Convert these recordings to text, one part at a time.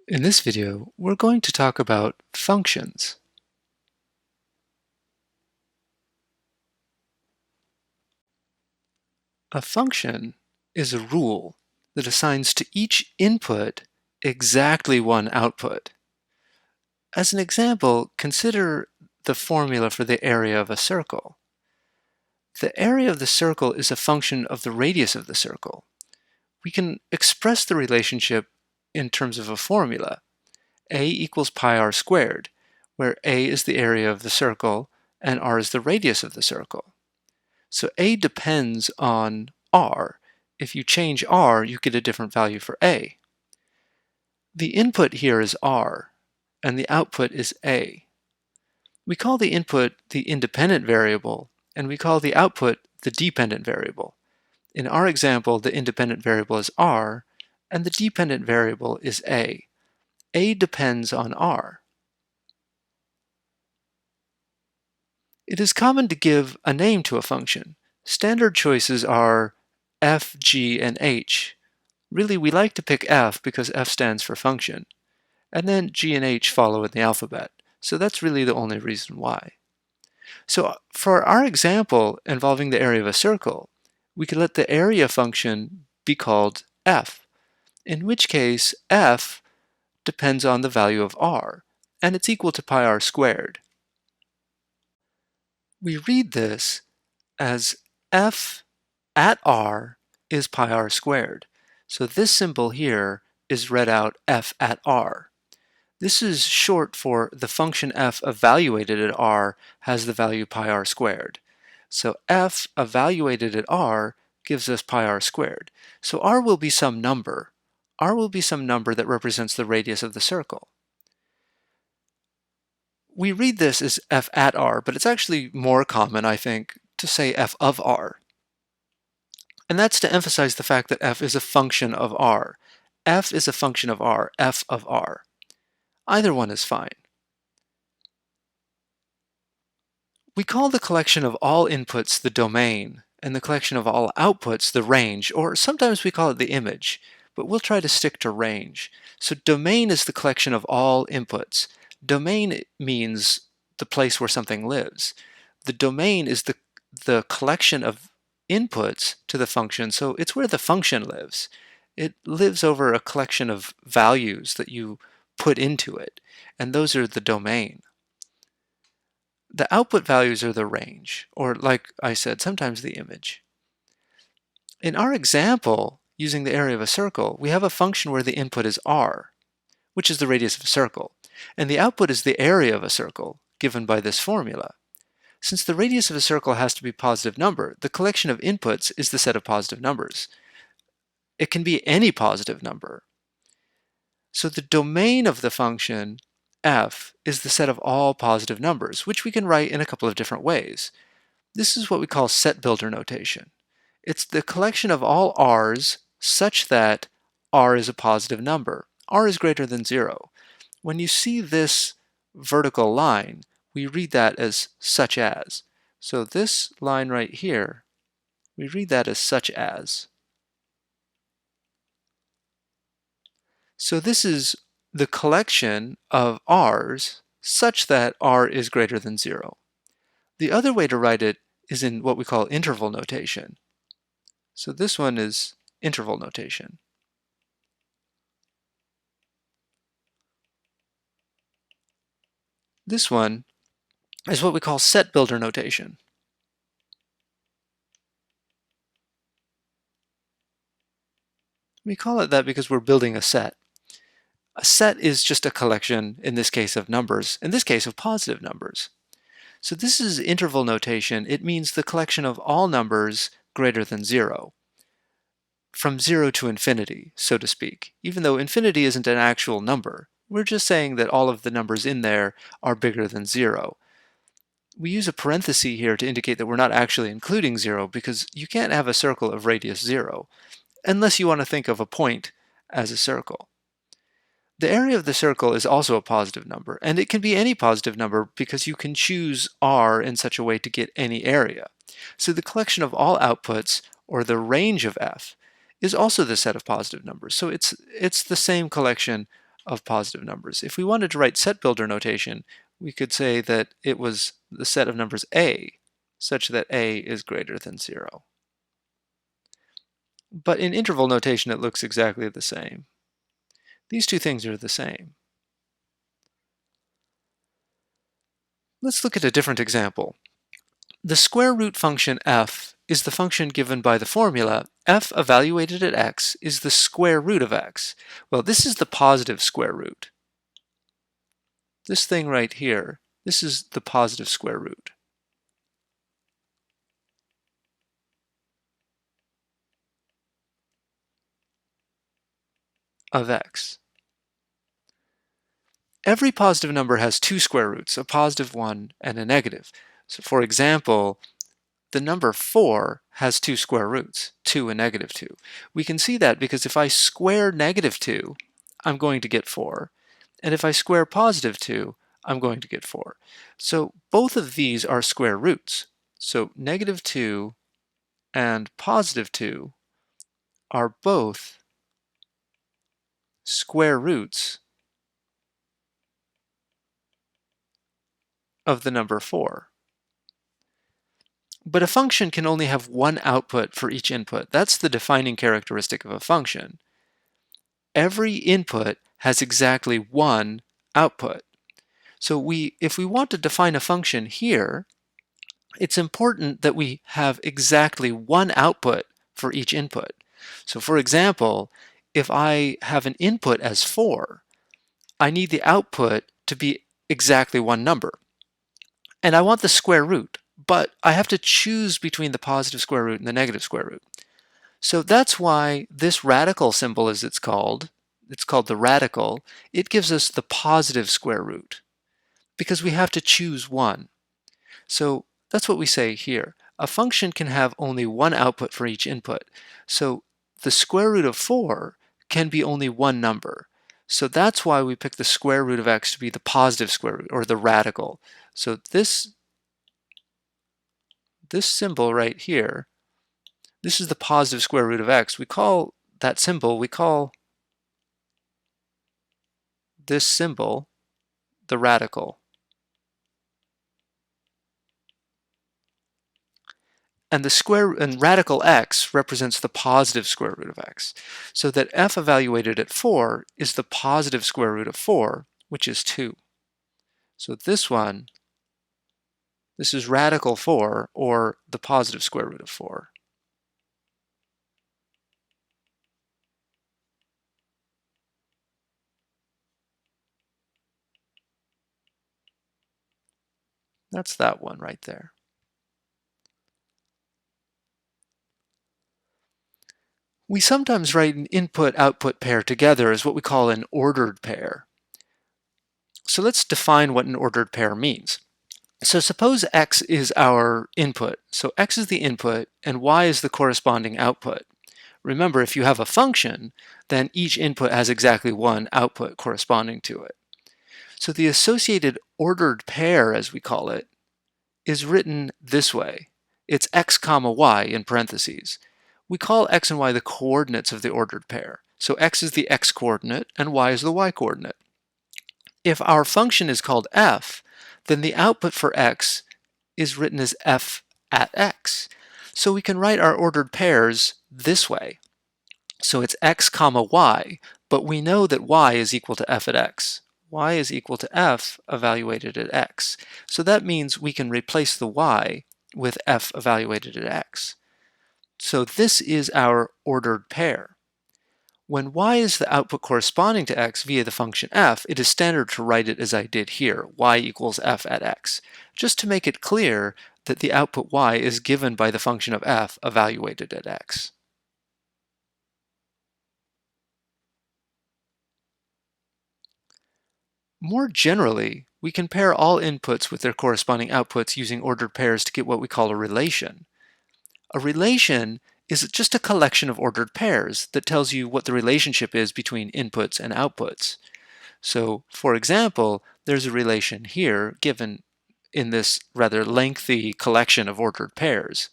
In this video, we're going to talk about functions. A function is a rule that assigns to each input exactly one output. As an example, consider the formula for the area of a circle. The area of the circle is a function of the radius of the circle. We can express the relationship in terms of a formula. A equals pi r squared, where A is the area of the circle and r is the radius of the circle. So A depends on r. If you change r, you get a different value for A. The input here is r, and the output is A. We call the input the independent variable, and we call the output the dependent variable. In our example, the independent variable is r, and the dependent variable is A. A depends on r. It is common to give a name to a function. Standard choices are f, g, and h. Really, we like to pick f because f stands for function. And then g and h follow in the alphabet. So that's really the only reason why. So for our example involving the area of a circle, we could let the area function be called f, in which case f depends on the value of r, and it's equal to pi r squared. We read this as f at r is pi r squared. So this symbol here is read out f at r. This is short for the function f evaluated at r has the value pi r squared. So f evaluated at r gives us pi r squared. So r will be some number. R will be some number that represents the radius of the circle. We read this as f at r, but it's actually more common, I think, to say f of r. And that's to emphasize the fact that f is a function of r. F is a function of r, f of r. Either one is fine. We call the collection of all inputs the domain, and the collection of all outputs the range, or sometimes we call it the image, but we'll try to stick to range. So domain is the collection of all inputs. Domain means the place where something lives. The domain is the collection of inputs to the function, so it's where the function lives. It lives over a collection of values that you put into it, and those are the domain. The output values are the range, or like I said, sometimes the image. In our example, using the area of a circle, we have a function where the input is r, which is the radius of a circle, and the output is the area of a circle, given by this formula. Since the radius of a circle has to be a positive number, the collection of inputs is the set of positive numbers. It can be any positive number. So the domain of the function f is the set of all positive numbers, which we can write in a couple of different ways. This is what we call set builder notation. It's the collection of all r's such that r is a positive number. R is greater than 0. When you see this vertical line, we read that as such as. So this line right here, we read that as such as. So this is the collection of r's such that r is greater than 0. The other way to write it is in what we call interval notation. So this one is interval notation. This one is what we call set builder notation. We call it that because we're building a set. A set is just a collection, in this case of numbers, in this case of positive numbers. So this is interval notation. It means the collection of all numbers greater than 0. From 0 to infinity, so to speak. Even though infinity isn't an actual number, we're just saying that all of the numbers in there are bigger than 0. We use a parenthesis here to indicate that we're not actually including 0 because you can't have a circle of radius 0 unless you want to think of a point as a circle. The area of the circle is also a positive number, and it can be any positive number because you can choose r in such a way to get any area. So the collection of all outputs, or the range of f, is also the set of positive numbers. So it's the same collection of positive numbers. If we wanted to write set builder notation, we could say that it was the set of numbers a, such that a is greater than 0. But in interval notation, it looks exactly the same. These two things are the same. Let's look at a different example. The square root function f is the function given by the formula f evaluated at x is the square root of x. Well, this is the positive square root. This thing right here, this is the positive square root of x. Every positive number has two square roots, a positive one and a negative. So for example, the number 4 has two square roots, 2 and negative 2. We can see that because if I square negative 2, I'm going to get 4. And if I square positive 2, I'm going to get 4. So both of these are square roots. So negative 2 and positive 2 are both square roots of the number 4. But a function can only have one output for each input. That's the defining characteristic of a function. Every input has exactly one output. So if we want to define a function here, it's important that we have exactly one output for each input. So for example, if I have an input as 4, I need the output to be exactly one number. And I want the square root, but I have to choose between the positive square root and the negative square root. So that's why this radical symbol, as it's called the radical, it gives us the positive square root, because we have to choose one. So that's what we say here. A function can have only one output for each input. So the square root of 4 can be only one number. So that's why we pick the square root of x to be the positive square root, or the radical. So this symbol right here, this is the positive square root of x. We call that symbol, we call this symbol the radical. And radical x represents the positive square root of x. So that f evaluated at 4 is the positive square root of 4, which is 2. So this is radical 4, or the positive square root of 4. That's that one right there. We sometimes write an input-output pair together as what we call an ordered pair. So let's define what an ordered pair means. So suppose x is our input. So x is the input and y is the corresponding output. Remember, if you have a function, then each input has exactly one output corresponding to it. So the associated ordered pair, as we call it, is written this way. It's x comma y in parentheses. We call x and y the coordinates of the ordered pair. So x is the x coordinate and y is the y coordinate. If our function is called f, then the output for x is written as f at x. So we can write our ordered pairs this way. So it's x comma y, but we know that y is equal to f at x. Y is equal to f evaluated at x. So that means we can replace the y with f evaluated at x. So this is our ordered pair. When y is the output corresponding to x via the function f, it is standard to write it as I did here, y equals f at x, just to make it clear that the output y is given by the function of f evaluated at x. More generally, we can pair all inputs with their corresponding outputs using ordered pairs to get what we call a relation. A relation is just a collection of ordered pairs that tells you what the relationship is between inputs and outputs. So, for example, there's a relation here given in this rather lengthy collection of ordered pairs.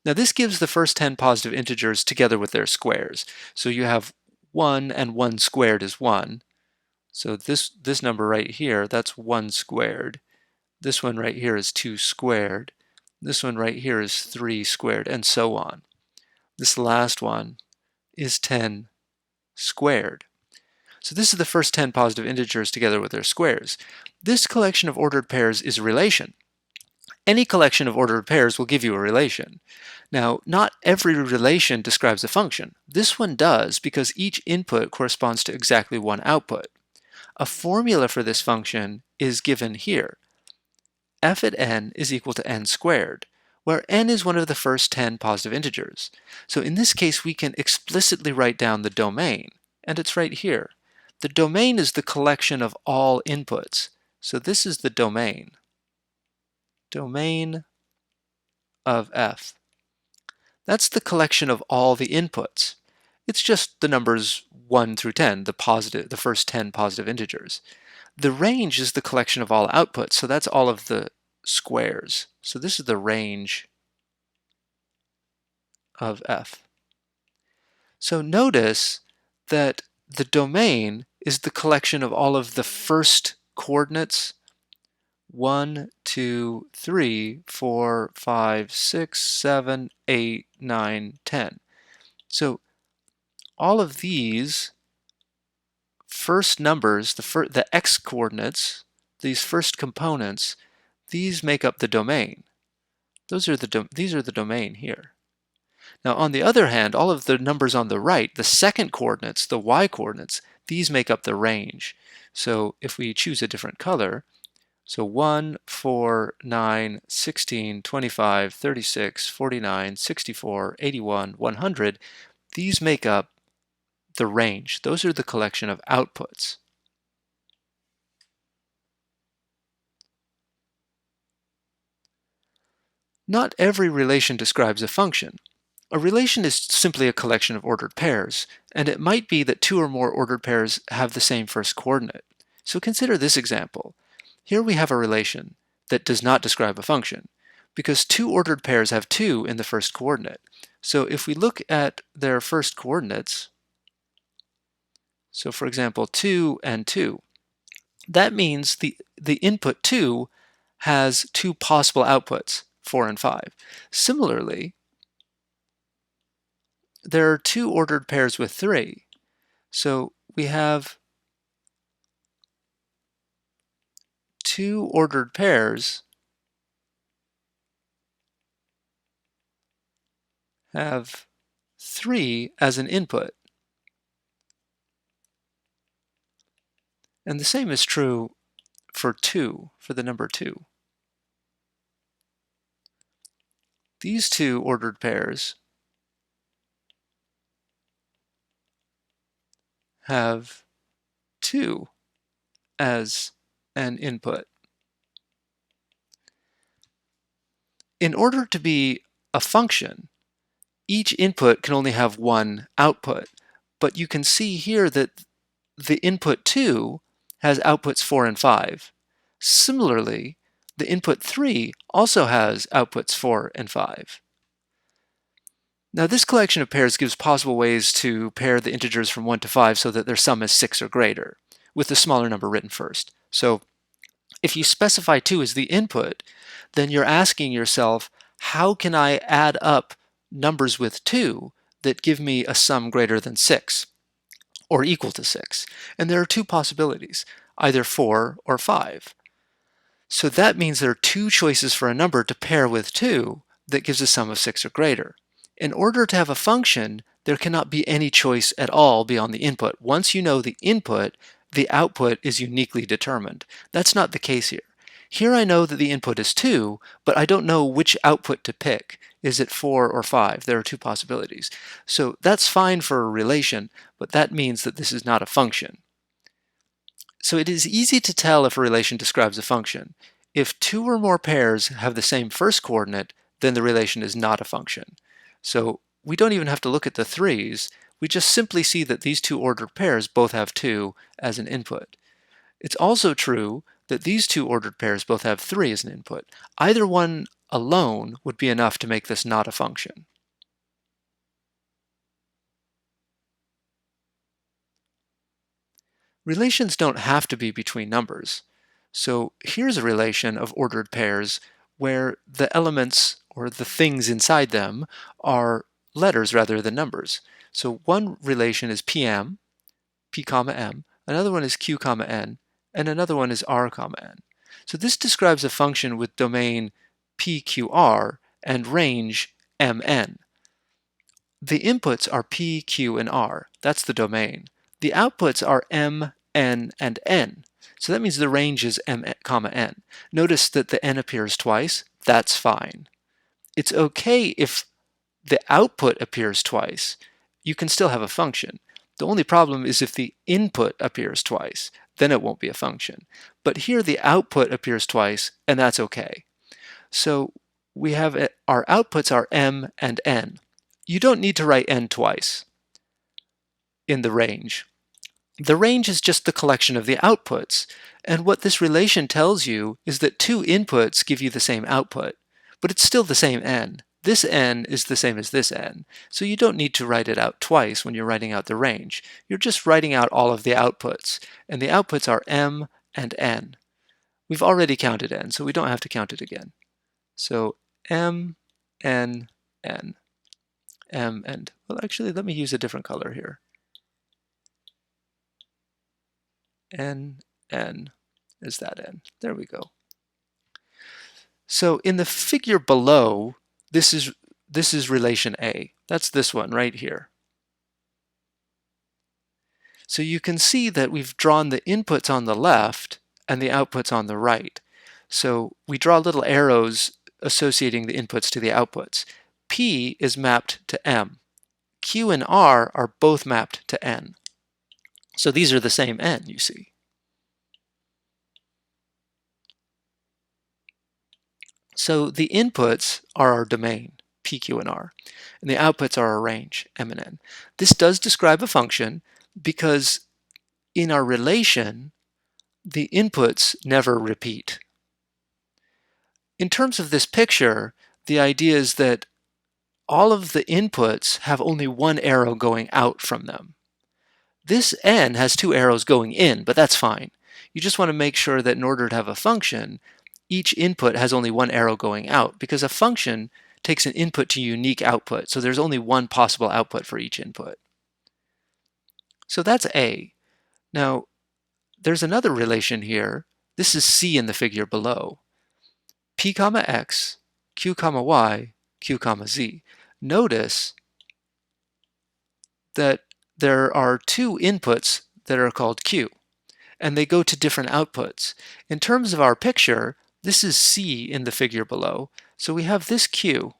Now this gives the first 10 positive integers together with their squares. So you have 1 and 1 squared is 1. So this number right here, that's 1 squared. This one right here is 2 squared. This one right here is 3 squared, and so on. This last one is 10 squared. So this is the first 10 positive integers together with their squares. This collection of ordered pairs is a relation. Any collection of ordered pairs will give you a relation. Now, not every relation describes a function. This one does because each input corresponds to exactly one output. A formula for this function is given here. F at n is equal to n squared, where n is one of the first 10 positive integers. So in this case, we can explicitly write down the domain, and it's right here. The domain is the collection of all inputs. So this is the domain. Domain of f. That's the collection of all the inputs. It's just the numbers 1 through 10, the first 10 positive integers. The range is the collection of all outputs, so that's all of the squares. So this is the range of f. So notice that the domain is the collection of all of the first coordinates 1, 2, 3, 4, 5, 6, 7, 8, 9, 10. So all of these first numbers, the x coordinates, these first components, these make up the domain. These are the domain here. Now on the other hand, all of the numbers on the right, the second coordinates, the y coordinates, these make up the range. So if we choose a different color, so 1, 4, 9, 16, 25, 36, 49, 64, 81, 100, these make up the range. Those are the collection of outputs. Not every relation describes a function. A relation is simply a collection of ordered pairs, and it might be that 2 or more ordered pairs have the same first coordinate. So consider this example. Here we have a relation that does not describe a function, because 2 ordered pairs have 2 in the first coordinate. So if we look at their first coordinates, so for example 2 and 2, that means the input 2 has 2 possible outputs, 4 and 5. Similarly, there are 2 ordered pairs with 3. So we have 2 ordered pairs have 3 as an input. And the same is true for 2, for the number 2. These 2 ordered pairs have 2 as an input. In order to be a function, each input can only have one output, but you can see here that the input 2 has outputs 4 and 5. Similarly, the input 3 also has outputs 4 and 5. Now this collection of pairs gives possible ways to pair the integers from 1 to 5 so that their sum is 6 or greater, with the smaller number written first. So if you specify 2 as the input, then you're asking yourself, how can I add up numbers with 2 that give me a sum greater than 6 or equal to 6? And there are 2 possibilities, either 4 or 5. So that means there are 2 choices for a number to pair with 2 that gives a sum of 6 or greater. In order to have a function, there cannot be any choice at all beyond the input. Once you know the input, the output is uniquely determined. That's not the case here. Here I know that the input is 2, but I don't know which output to pick. Is it 4 or 5? There are 2 possibilities. So that's fine for a relation, but that means that this is not a function. So it is easy to tell if a relation describes a function. If 2 or more pairs have the same first coordinate, then the relation is not a function. So we don't even have to look at the 3's. We just simply see that these 2 ordered pairs both have 2 as an input. It's also true that these 2 ordered pairs both have 3 as an input. Either one alone would be enough to make this not a function. Relations don't have to be between numbers. So here's a relation of ordered pairs where the elements or the things inside them are letters rather than numbers. So one relation is PM, P comma M, another one is Q comma N, and another one is R comma N. So this describes a function with domain PQR and range MN. The inputs are P, Q, and R. That's the domain. The outputs are M, N, and N. So that means the range is M, comma, N. Notice that the N appears twice. That's fine. It's okay if the output appears twice. You can still have a function. The only problem is if the input appears twice. Then it won't be a function. But here the output appears twice, and that's okay. So we have our outputs are M and N. You don't need to write N twice in the range. The range is just the collection of the outputs, and what this relation tells you is that two inputs give you the same output, but it's still the same N. This N is the same as this N, so you don't need to write it out twice when you're writing out the range. You're just writing out all of the outputs, and the outputs are M and N. We've already counted N, so we don't have to count it again. So M, N, N. M and, well, actually, let me use a different color here. N, N is that N. There we go. So in the figure below, this is relation A. That's this one right here. So you can see that we've drawn the inputs on the left and the outputs on the right. So we draw little arrows associating the inputs to the outputs. P is mapped to M. Q and R are both mapped to N. So these are the same N, you see. So the inputs are our domain, P, Q, and R, and the outputs are our range, M and N. This does describe a function because in our relation, the inputs never repeat. In terms of this picture, the idea is that all of the inputs have only one arrow going out from them. This N has two arrows going in, but that's fine. You just want to make sure that in order to have a function, each input has only one arrow going out, because a function takes an input to unique output, so there's only one possible output for each input. So that's A. Now, there's another relation here. This is C in the figure below. P comma X, Q comma Y, Q comma Z. Notice that there are two inputs that are called Q, and they go to different outputs. In terms of our picture, this is C in the figure below, so we have this Q,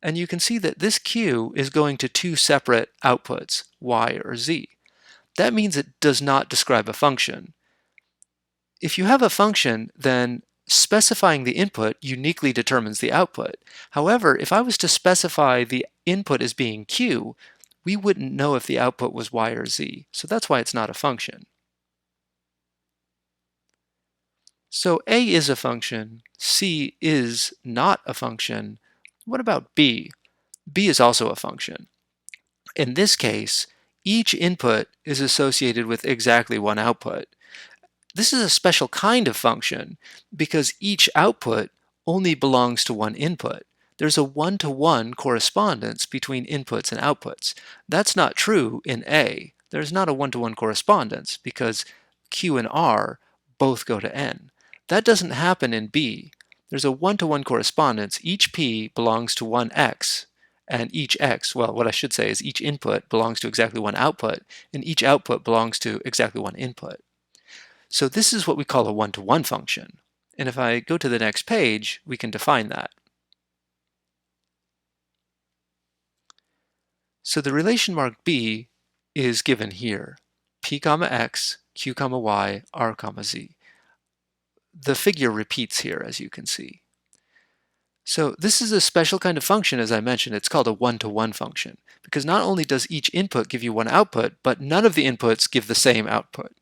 and you can see that this Q is going to two separate outputs, Y or Z. That means it does not describe a function. If you have a function, then specifying the input uniquely determines the output. However, if I was to specify the input as being Q, we wouldn't know if the output was Y or Z, so that's why it's not a function. So A is a function, C is not a function. What about B? B is also a function. In this case, each input is associated with exactly one output. This is a special kind of function because each output only belongs to one input. There's a one-to-one correspondence between inputs and outputs. That's not true in A. There's not a one-to-one correspondence because Q and R both go to N. That doesn't happen in B. There's a one-to-one correspondence. Each P belongs to one X, and each X, well, what I should say is each input belongs to exactly one output, and each output belongs to exactly one input. So this is what we call a one-to-one function. And if I go to the next page, we can define that. So the relation mark B is given here. P comma X, Q comma Y, R comma Z. The figure repeats here, as you can see. So this is a special kind of function, as I mentioned. It's called a one-to-one function, because not only does each input give you one output, but none of the inputs give the same output.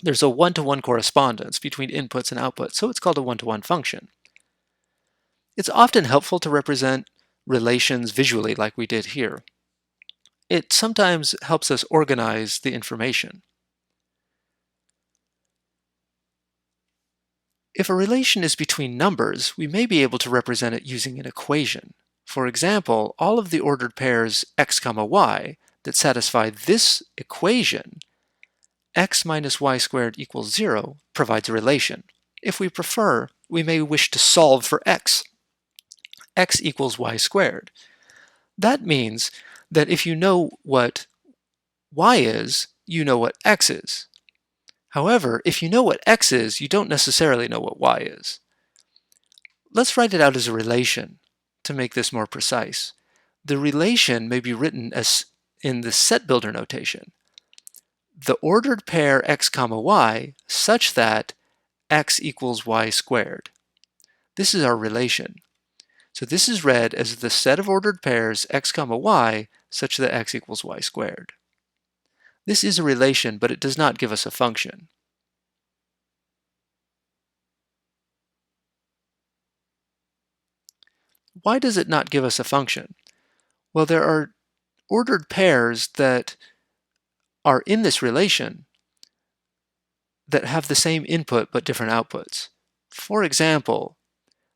There's a one-to-one correspondence between inputs and outputs, so it's called a one-to-one function. It's often helpful to represent relations visually like we did here. It sometimes helps us organize the information. If a relation is between numbers, we may be able to represent it using an equation. For example, all of the ordered pairs x, y that satisfy this equation, x minus y squared equals 0, provides a relation. If we prefer, we may wish to solve for x. X equals y squared. That means that if you know what y is, you know what x is. However, if you know what x is, you don't necessarily know what y is. Let's write it out as a relation to make this more precise. The relation may be written as in the set builder notation. The ordered pair x, y such that x equals y squared. This is our relation. So this is read as the set of ordered pairs x, y such that x equals y squared. This is a relation, but it does not give us a function. Why does it not give us a function? Well, there are ordered pairs that are in this relation that have the same input but different outputs. For example,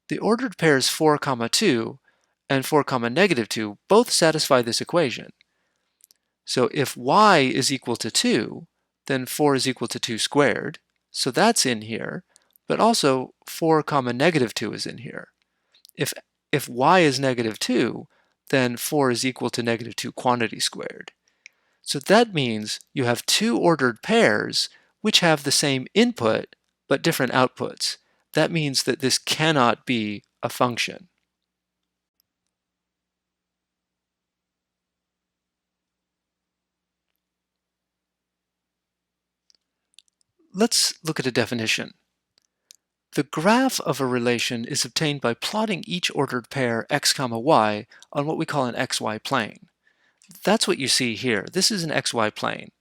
the ordered pairs 4, 2 and 4, -2 both satisfy this equation. So if y is equal to 2, then 4 is equal to 2 squared. So that's in here, but also 4, -2 is in here. If y is -2, then 4 is equal to -2 quantity squared. So that means you have two ordered pairs which have the same input but different outputs. That means that this cannot be a function. Let's look at a definition. The graph of a relation is obtained by plotting each ordered pair x, y on what we call an xy plane. That's what you see here. This is an xy plane.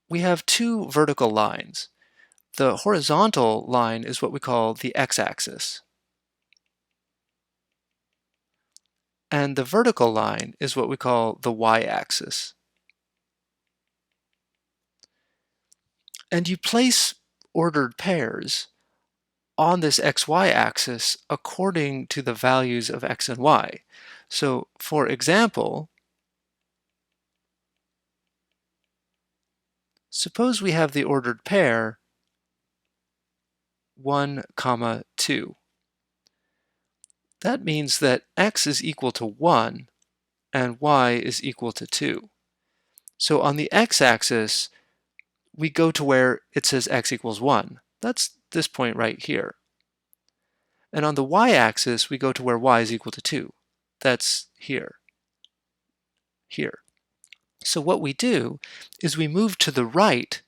We have two vertical lines. The horizontal line is what we call the x-axis. And the vertical line is what we call the y-axis. And you place ordered pairs on this xy axis according to the values of x and y. So, for example, suppose we have the ordered pair 1, 2. That means that x is equal to 1 and y is equal to 2. So on the x-axis, we go to where it says x equals 1. That's this point right here. And on the y-axis, we go to where y is equal to 2. That's here. Here. So what we do is we move to the right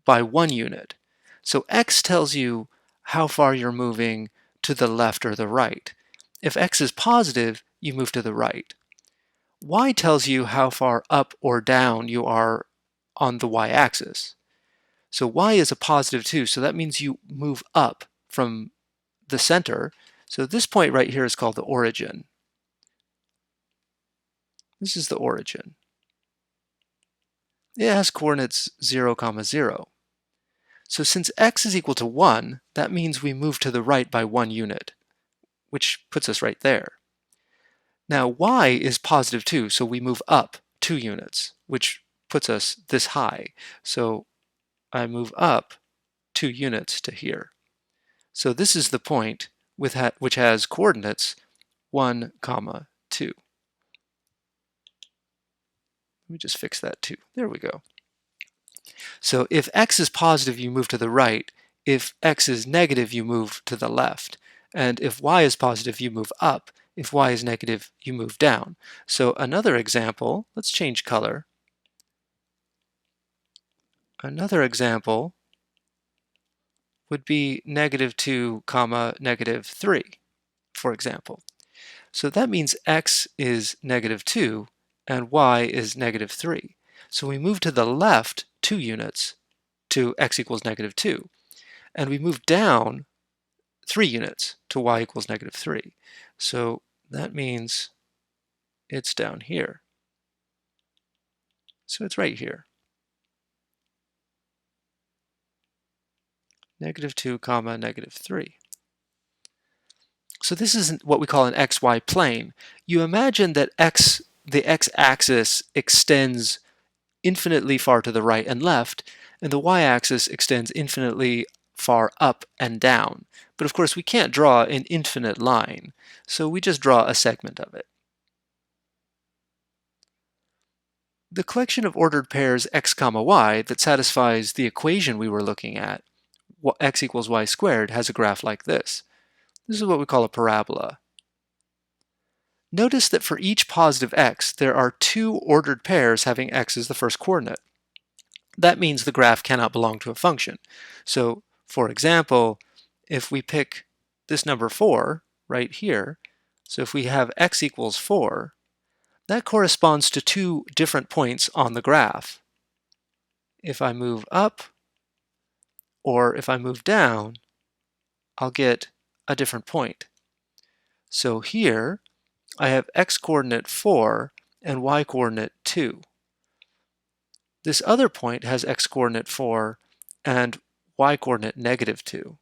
by 1 unit. So x tells you how far you're moving to the left or the right. If x is positive, you move to the right. Y tells you how far up or down you are on the y-axis. So y is a positive 2, so that means you move up from the center. So this point right here is called the origin. This is the origin. It has coordinates 0, 0. So since x is equal to 1, that means we move to the right by 1 unit, which puts us right there. Now y is positive 2, so we move up 2 units, which puts us this high. So I move up 2 units to here. So this is the point which has coordinates 1, 2. Let me just fix that too. There we go. So if x is positive, you move to the right. If x is negative, you move to the left. And if y is positive, you move up. If y is negative, you move down. So another example, let's change color. Another example would be -2, -3, for example. So that means x is -2 and y is -3. So we move to the left 2 units to x equals -2, and we move down 3 units to y equals -3. So that means it's down here. So it's right here. -2, comma, -3. So this is what we call an xy plane. You imagine that the x-axis extends infinitely far to the right and left, and the y-axis extends infinitely far up and down. But of course we can't draw an infinite line, so we just draw a segment of it. The collection of ordered pairs x comma y that satisfies the equation we were looking at, x equals y squared, has a graph like this. This is what we call a parabola. Notice that for each positive x, there are two ordered pairs having x as the first coordinate. That means the graph cannot belong to a function. So, for example, if we pick this number 4 right here, so if we have x equals 4, that corresponds to two different points on the graph. If I move up or if I move down, I'll get a different point. So here, I have x coordinate 4 and y coordinate 2. This other point has x coordinate 4 and y coordinate -2.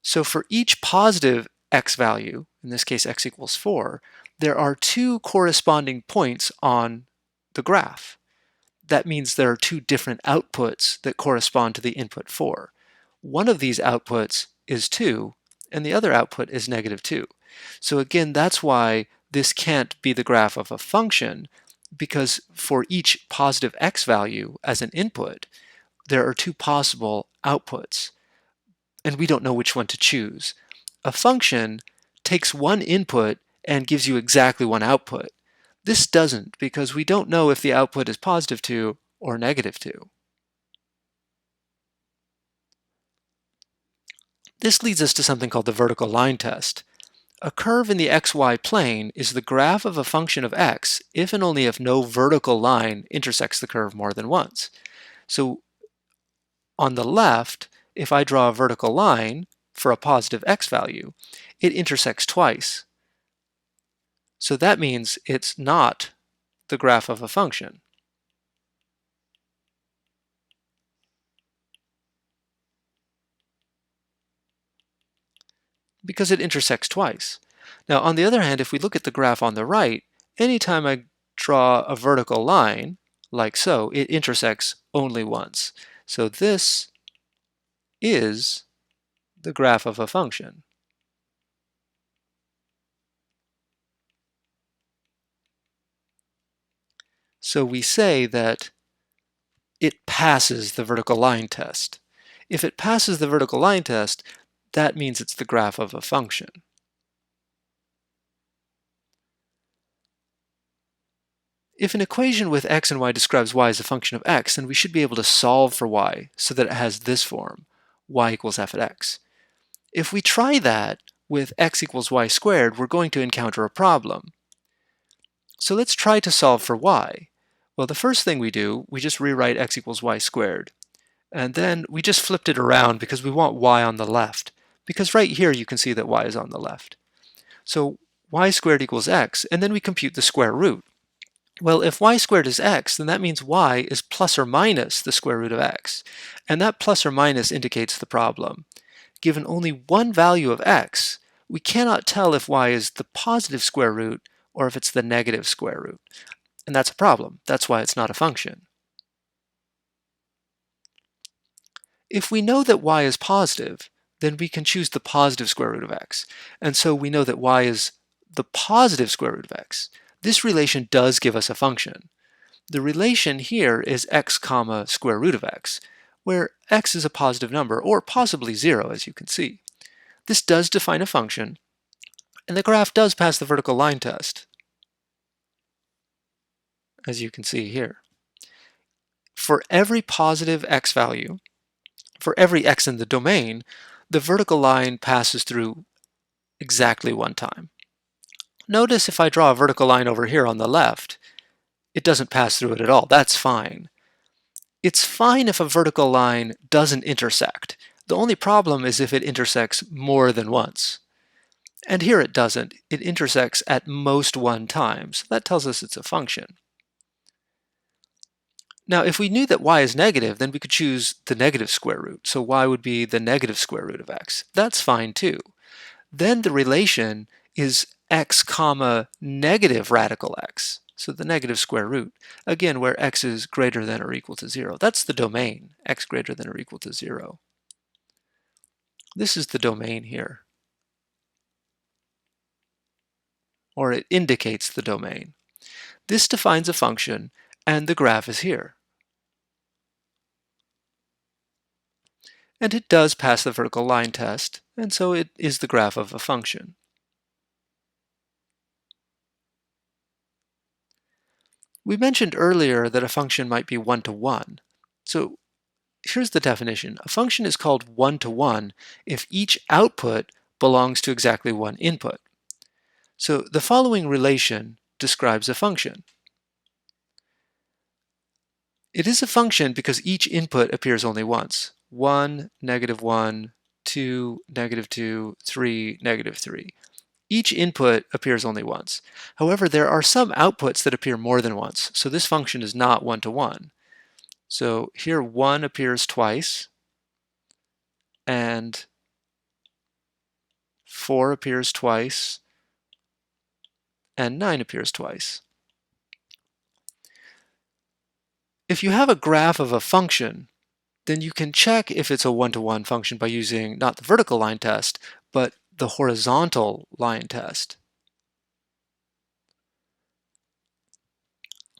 So for each positive x value, in this case x equals 4, there are two corresponding points on the graph. That means there are two different outputs that correspond to the input 4. One of these outputs is 2, and the other output is -2. So again, that's why this can't be the graph of a function, because for each positive x value as an input, there are two possible outputs, and we don't know which one to choose. A function takes one input and gives you exactly one output. This doesn't, because we don't know if the output is +2 or -2. This leads us to something called the vertical line test. A curve in the xy plane is the graph of a function of x if and only if no vertical line intersects the curve more than once. So on the left, if I draw a vertical line for a positive x value, it intersects twice. So that means it's not the graph of a function. Because it intersects twice. Now, on the other hand, if we look at the graph on the right, anytime I draw a vertical line, like so, it intersects only once. So this is the graph of a function. So we say that it passes the vertical line test. If it passes the vertical line test, that means it's the graph of a function. If an equation with x and y describes y as a function of x, then we should be able to solve for y so that it has this form, y equals f at x. If we try that with x equals y squared, we're going to encounter a problem. So let's try to solve for y. Well, the first thing we do, we just rewrite x equals y squared. And then we just flipped it around because we want y on the left. Because right here you can see that y is on the left. So y squared equals x, and then we compute the square root. Well, if y squared is x, then that means y is plus or minus the square root of x. And that plus or minus indicates the problem. Given only one value of x, we cannot tell if y is the positive square root or if it's the negative square root. And that's a problem. That's why it's not a function. If we know that y is positive, then we can choose the positive square root of x. And so we know that y is the positive square root of x. This relation does give us a function. The relation here is x comma square root of x, where x is a positive number, or possibly 0, as you can see. This does define a function, and the graph does pass the vertical line test, as you can see here. For every positive x value, for every x in the domain, the vertical line passes through exactly one time. Notice if I draw a vertical line over here on the left, it doesn't pass through it at all. That's fine. It's fine if a vertical line doesn't intersect. The only problem is if it intersects more than once. And here it doesn't. It intersects at most one time, so that tells us it's a function. Now, if we knew that y is negative, then we could choose the negative square root. So y would be the negative square root of x. That's fine too. Then the relation is x comma negative radical x. So the negative square root, again, where x is greater than or equal to 0. That's the domain, x greater than or equal to 0. This is the domain here, or it indicates the domain. This defines a function, and the graph is here. And it does pass the vertical line test, and so it is the graph of a function. We mentioned earlier that a function might be one-to-one. So here's the definition. A function is called one-to-one if each output belongs to exactly one input. So the following relation describes a function. It is a function because each input appears only once. 1, -1, 2, -2, 3, -3. Each input appears only once. However, there are some outputs that appear more than once, so this function is not one-to-one. So here 1 appears twice, and 4 appears twice, and 9 appears twice. If you have a graph of a function, then you can check if it's a one-to-one function by using not the vertical line test, but the horizontal line test.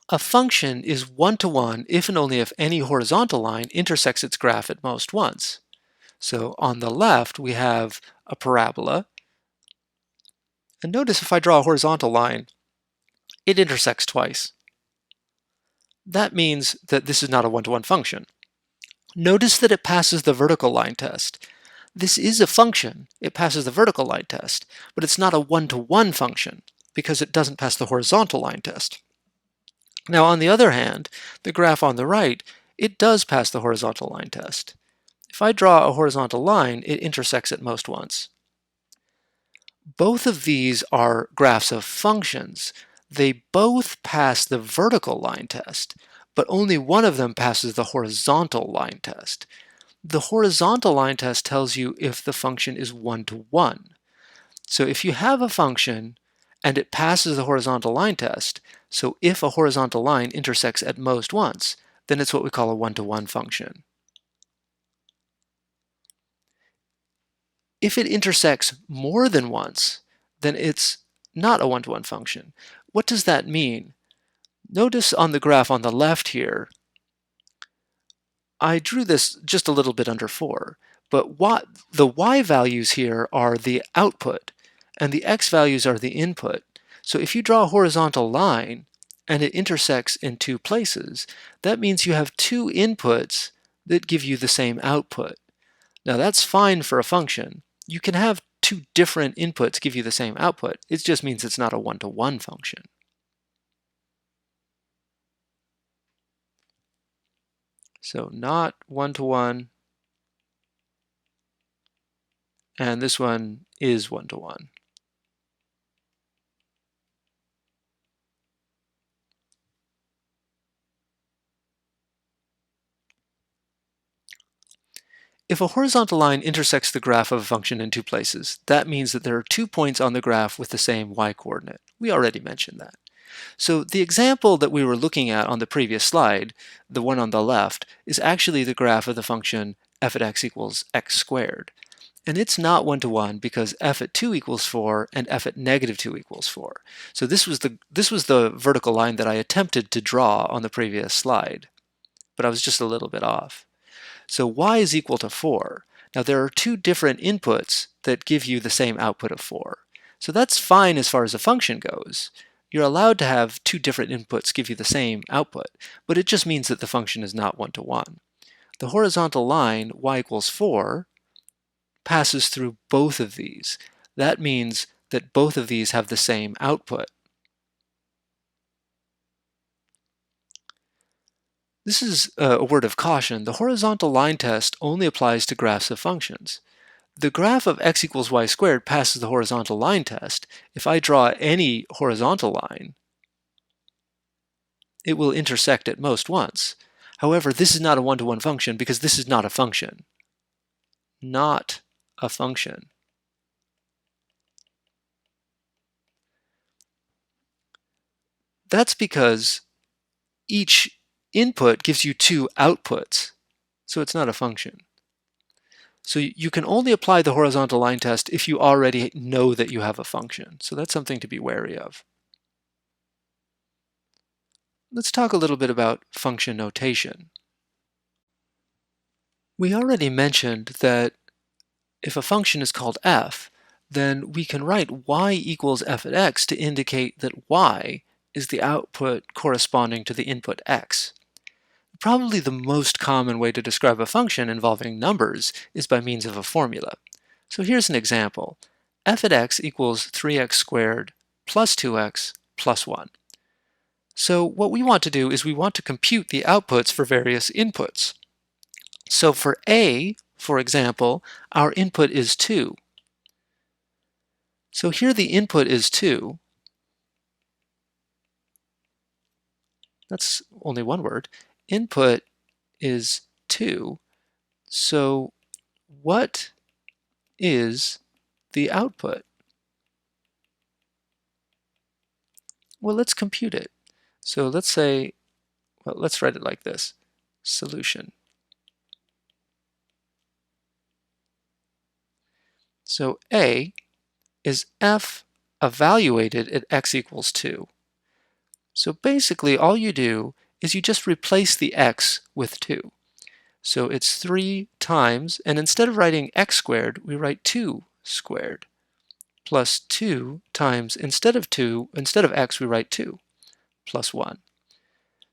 A function is one-to-one if and only if any horizontal line intersects its graph at most once. So on the left, we have a parabola. And notice if I draw a horizontal line, it intersects twice. That means that this is not a one-to-one function. Notice that it passes the vertical line test. This is a function. It passes the vertical line test, but it's not a one-to-one function because it doesn't pass the horizontal line test. Now, on the other hand, the graph on the right, it does pass the horizontal line test. If I draw a horizontal line, it intersects at most once. Both of these are graphs of functions. They both pass the vertical line test, but only one of them passes the horizontal line test. The horizontal line test tells you if the function is one-to-one. So if you have a function and it passes the horizontal line test, so if a horizontal line intersects at most once, then it's what we call a one-to-one function. If it intersects more than once, then it's not a one-to-one function. What does that mean? Notice on the graph on the left here, I drew this just a little bit under 4, but the y values here are the output, and the x values are the input. So if you draw a horizontal line, and it intersects in two places, that means you have two inputs that give you the same output. Now that's fine for a function. You can have two different inputs give you the same output. It just means it's not a one-to-one function. So not one-to-one, and this one is one-to-one. If a horizontal line intersects the graph of a function in two places, that means that there are 2 points on the graph with the same y-coordinate. We already mentioned that. So the example that we were looking at on the previous slide, the one on the left, is actually the graph of the function f at x equals x squared. And it's not one-to-one because f at 2 equals 4 and f at -2 equals 4. So this was the vertical line that I attempted to draw on the previous slide, but I was just a little bit off. So y is equal to 4. Now there are two different inputs that give you the same output of 4. So that's fine as far as a function goes. You're allowed to have two different inputs give you the same output, but it just means that the function is not one-to-one. The horizontal line, y equals 4, passes through both of these. That means that both of these have the same output. This is a word of caution. The horizontal line test only applies to graphs of functions. The graph of x equals y squared passes the horizontal line test. If I draw any horizontal line, it will intersect at most once. However, this is not a one-to-one function because this is not a function. Not a function. That's because each input gives you two outputs, so it's not a function. So you can only apply the horizontal line test if you already know that you have a function. So that's something to be wary of. Let's talk a little bit about function notation. We already mentioned that if a function is called f, then we can write y equals f at x to indicate that y is the output corresponding to the input x. Probably the most common way to describe a function involving numbers is by means of a formula. So here's an example. F at x equals 3x squared plus 2x plus 1. So what we want to do is we want to compute the outputs for various inputs. So for a, for example, our input is 2. So here the input is 2. That's only one word. Input is 2. So what is the output? Well, let's compute it. So let's say, well, let's write it like this. Solution. So A is f evaluated at x equals 2. So basically all you do is you just replace the x with 2. So it's 3 times, and instead of writing x squared, we write 2 squared plus 2 times, instead of x, we write 2 plus 1.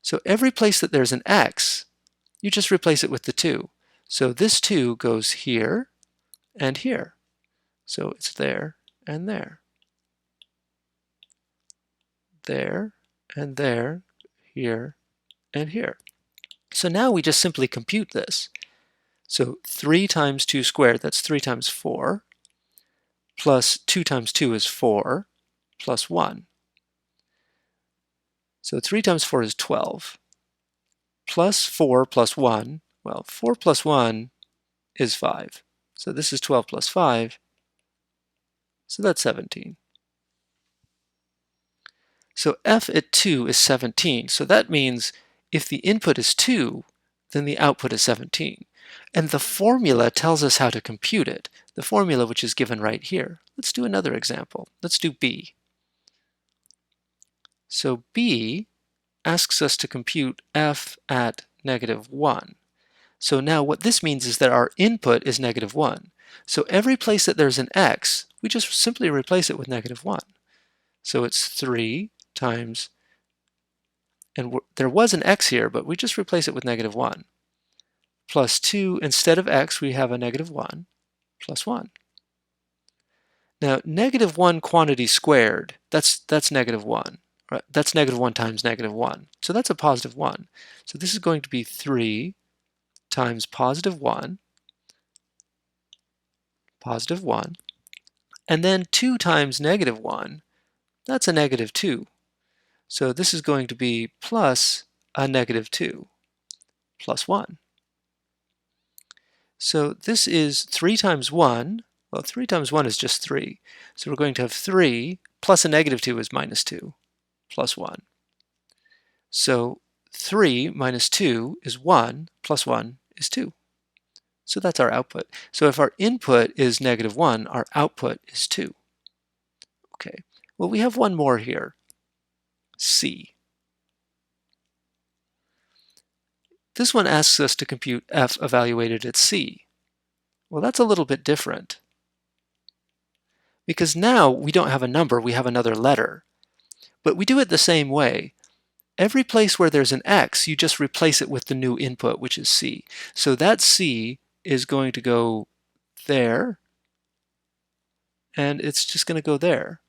So every place that there's an x, you just replace it with the 2. So this 2 goes here and here. So it's there and there. There and there, here and here. So now we just simply compute this. So 3 times 2 squared, that's 3 times 4, plus 2 times 2 is 4, plus 1. So 3 times 4 is 12, plus 4 plus 1, well, 4 plus 1 is 5. So this is 12 plus 5, so that's 17. So f at 2 is 17. So that means if the input is 2, then the output is 17. And the formula tells us how to compute it, the formula which is given right here. Let's do another example. Let's do b. So b asks us to compute f at -1. So now what this means is that our input is -1. So every place that there's an x, we just simply replace it with -1. So it's 3 times, and there was an x here, but we just replace it with -1. Plus 2, instead of x, we have a -1 plus 1. Now, -1 quantity squared, that's -1. Right? That's -1 times -1. So that's a positive 1. So this is going to be 3 times positive 1, and then 2 times -1, that's a -2. So this is going to be plus a -2 plus 1. So this is 3 times 1. Well, 3 times 1 is just 3. So we're going to have 3 plus a -2 is -2 plus 1. So 3 minus 2 is 1 plus 1 is 2. So that's our output. So if our input is -1, our output is 2. Okay, well, we have one more here, C. This one asks us to compute f evaluated at C. Well, that's a little bit different, because now we don't have a number, we have another letter. But we do it the same way. Every place where there's an x, you just replace it with the new input, which is C. So that C is going to go there, and it's just going to go there.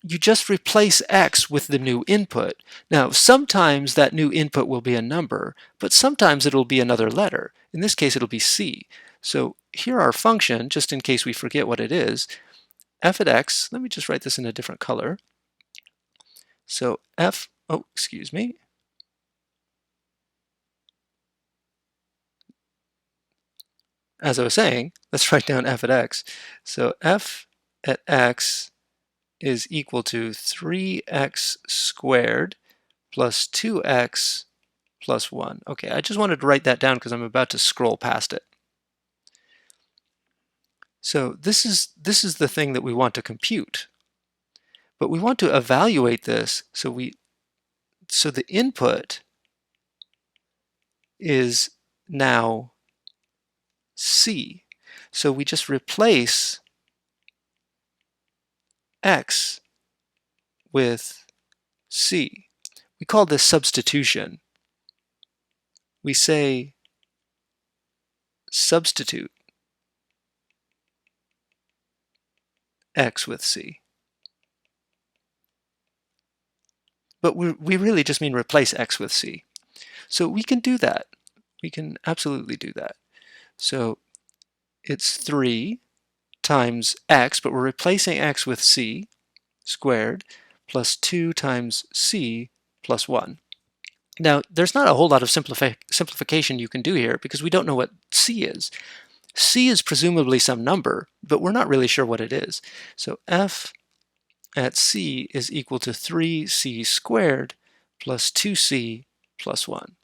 You just replace x with the new input. Now, sometimes that new input will be a number, but sometimes it'll be another letter. In this case, it'll be C. So here our function, just in case we forget what it is, f at x, let me just write this in a different color. So f, oh, excuse me. as I was saying, let's write down f at x. So f at x is equal to 3x squared plus 2x plus 1. Okay, I just wanted to write that down because I'm about to scroll past it. So this is the thing that we want to compute. But we want to evaluate this, so the input is now c. So we just replace x with c. We call this substitution. We say substitute x with c. But we really just mean replace x with c. So we can do that. We can absolutely do that. So it's 3 times x, but we're replacing x with c squared plus 2 times c plus 1. Now, there's not a whole lot of simplification you can do here because we don't know what c is. C is presumably some number, but we're not really sure what it is. So f at c is equal to 3c squared plus 2c plus 1.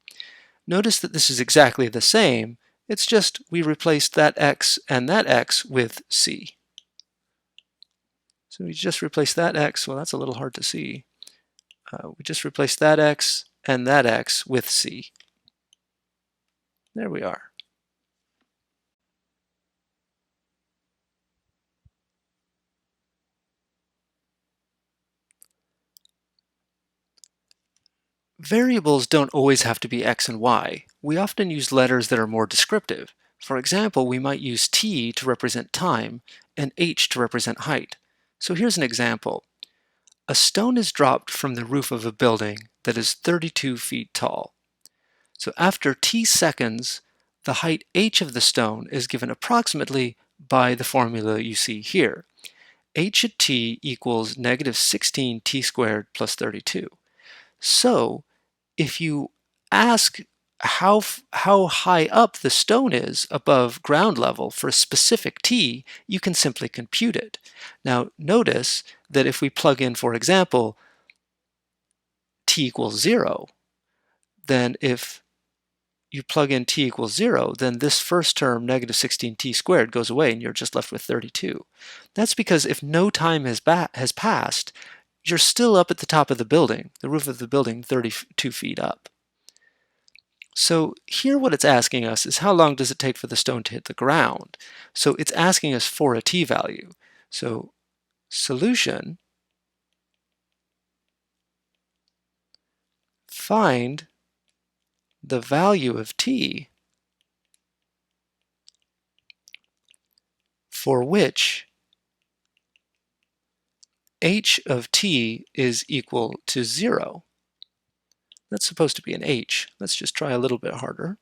Notice that this is exactly the same. It's just we replaced that x and that x with c. So we just replace that x. Well, that's a little hard to see. We just replace that x and that x with c. There we are. Variables don't always have to be x and y. We often use letters that are more descriptive. For example, we might use t to represent time and h to represent height. So here's an example. A stone is dropped from the roof of a building that is 32 feet tall. So after t seconds, the height h of the stone is given approximately by the formula you see here. H at t equals negative 16 t squared plus 32. So if you ask how high up the stone is above ground level for a specific t, you can simply compute it. Now notice that if we plug in, for example, t equals 0, then if you plug in t equals 0, then this first term, negative 16t squared, goes away and you're just left with 32. That's because if no time has passed, you're still up at the top of the building, the roof of the building, 32 feet up. So here what it's asking us is how long does it take for the stone to hit the ground? So it's asking us for a t value. So solution, find the value of t for which h of t is equal to 0. That's supposed to be an h. Let's just try a little bit harder.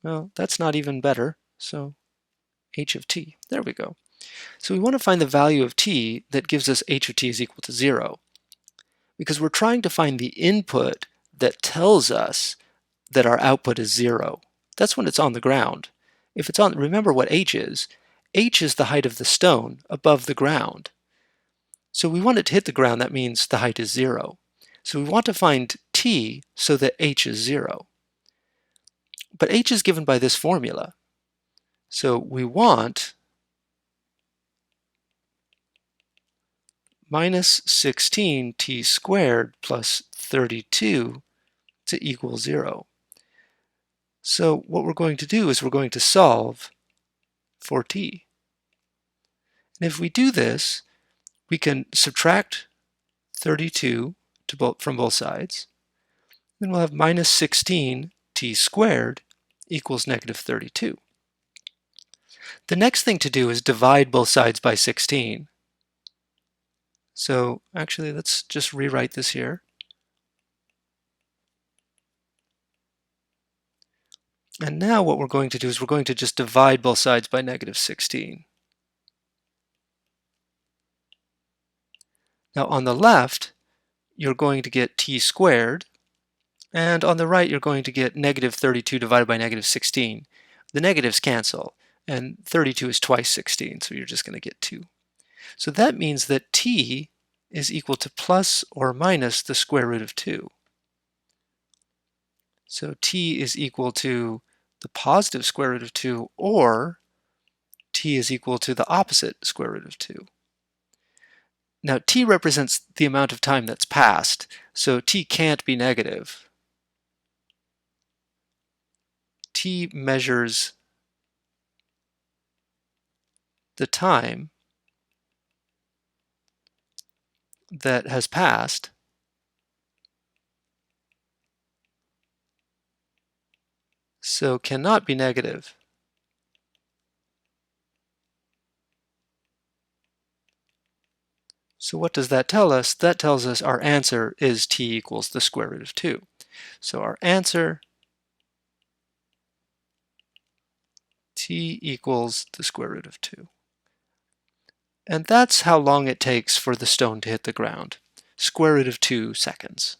Well, that's not even better, so h of t. There we go. So we want to find the value of t that gives us h of t is equal to 0, because we're trying to find the input that tells us that our output is 0. That's when it's on the ground. If it's on, remember what h is. H is the height of the stone above the ground. So we want it to hit the ground, that means the height is 0. So we want to find t so that h is 0. But h is given by this formula. So we want minus 16t squared plus 32 to equal 0. So what we're going to do is we're going to solve for t. And if we do this, we can subtract 32 from both sides. Then we'll have minus 16t squared equals negative 32. The next thing to do is divide both sides by 16. So actually, let's just rewrite this here. And now what we're going to do is we're going to just divide both sides by negative 16. Now on the left, you're going to get t squared, and on the right, you're going to get negative 32 divided by negative 16. The negatives cancel, And 32 is twice 16, so you're just going to get 2. So that means that t is equal to plus or minus the square root of 2. So t is equal to the positive square root of 2, or t is equal to the opposite square root of 2. Now t represents the amount of time that's passed, so t can't be negative. T measures the time that has passed, so cannot be negative. So what does that tell us? That tells us our answer is t equals the square root of 2. So our answer, t equals the square root of 2. And that's how long it takes for the stone to hit the ground. Square root of 2 seconds.